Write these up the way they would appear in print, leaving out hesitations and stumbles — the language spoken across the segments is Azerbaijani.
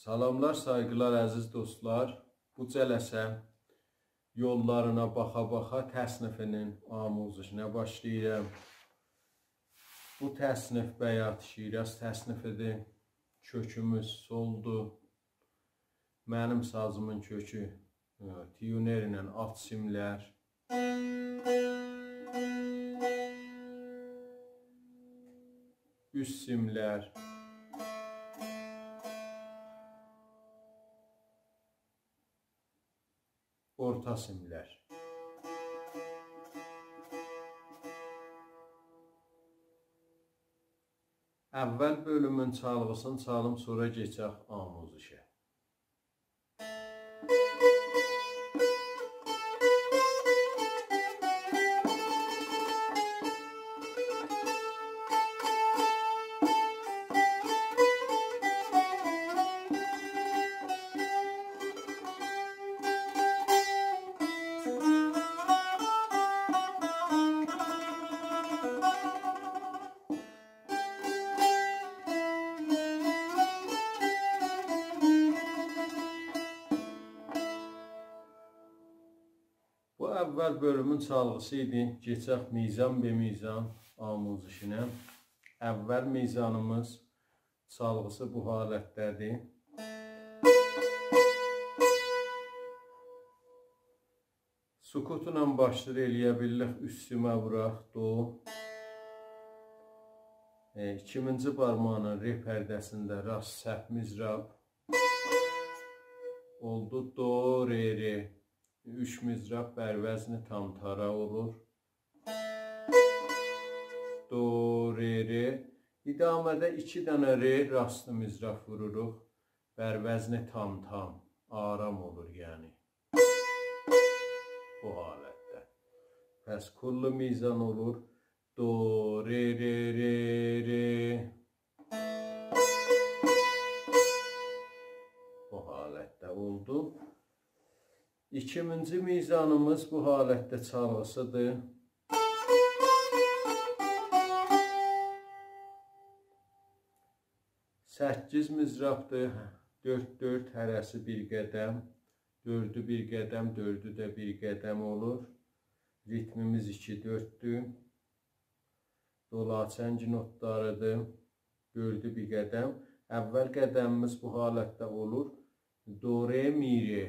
Salamlar, saygılar əziz dostlar. Bu cələsə yollarına baxa-baxa təsnifinin amuzişinə başlayıram. Bu təsnif Bəyat Şiraz təsnifidir. Kökümüz soldur. Mənim sazımın kökü tiyuner ilə alt simlər. Üst simlər. Orta simlər. Əvvəl bölümün çalğısını çalım, sonra keçək amuzişə. Bu əvvəl bölümün çalğısı idi. Keçək mizan be mizan amuzişinə. Əvvəl mizanımız çalğısı bu halətdədir. Sukutla başlayır, eləyə bilirik. Üstümə vuraq, do. İkinci barmağının re pərdəsində rast səhv mizrab. Oldu, do, re, re. 3 mizrab bərvəzni tam-tara olur. Do, re, re. İdamədə 2 dənə re rastlı mizrab vururuq. Bərvəzni tam-tam, aram olur yəni. Bu halətdə. Pəs kullu mizan olur. Do, re, re, re, re. Bu halətdə oldu. İkinci mizanımız bu halətdə çalğısıdır. Səkkiz mizrabdır. 4-4 hərəsi bir qədəm. 4'ü bir qədəm, 4'ü də bir qədəm olur. Ritmimiz 2-4'dür. Dolaçəng notlarıdır. 4'ü bir qədəm. Əvvəl qədəmimiz bu halətdə olur. Do, re, mi, re.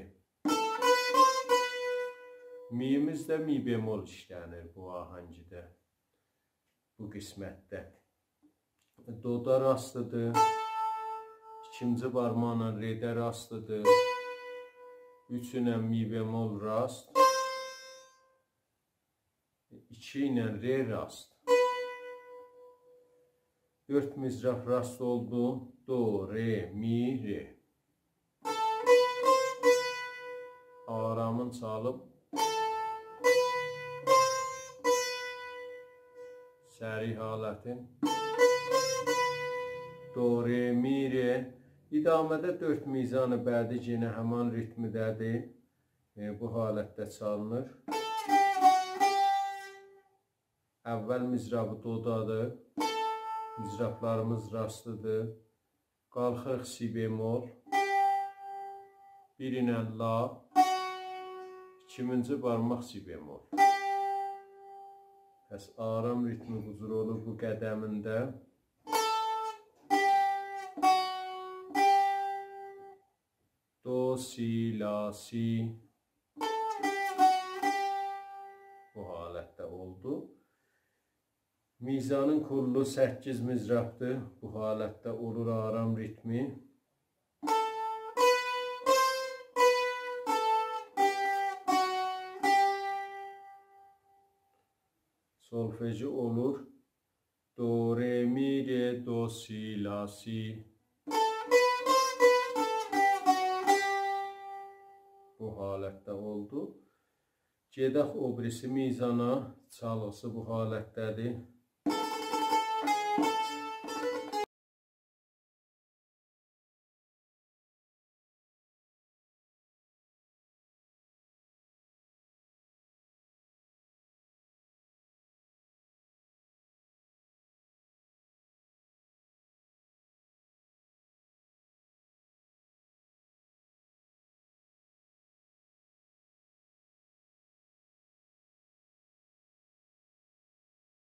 Mi'miz də mi bemol işlənir bu ahəngdə, bu qismətdə. Do'da rastlıdır. İkinci barmaqla re'də rastlıdır. 3 ilə mi bemol rast. 2 ilə re rast. 4 mizraf rast oldu. Do, re, mi, re. Aramın çalıb səri halətin. Do, re, mi, re. İdamədə 4 mizanı bərdi yenə həman ritmidədir. Bu halətdə çalınır. Əvvəl mizrabı dodadır. Mizrablarımız rastlıdır. Qalxırıq si bemol. 1 ilə la. 2-ci barmaq si bemol. Pəs aram ritmi huzur olur bu qədəmində. Do, si, la, si. Bu halətdə oldu. Mizanın kullu 8 mizrabdır. Bu halətdə olur aram ritmi. Solfeji olur. Do, re, mi, re, do, si, la, si. Bu halətdə oldu. Gedək o birisi mizana, çalğısı bu halətdədir.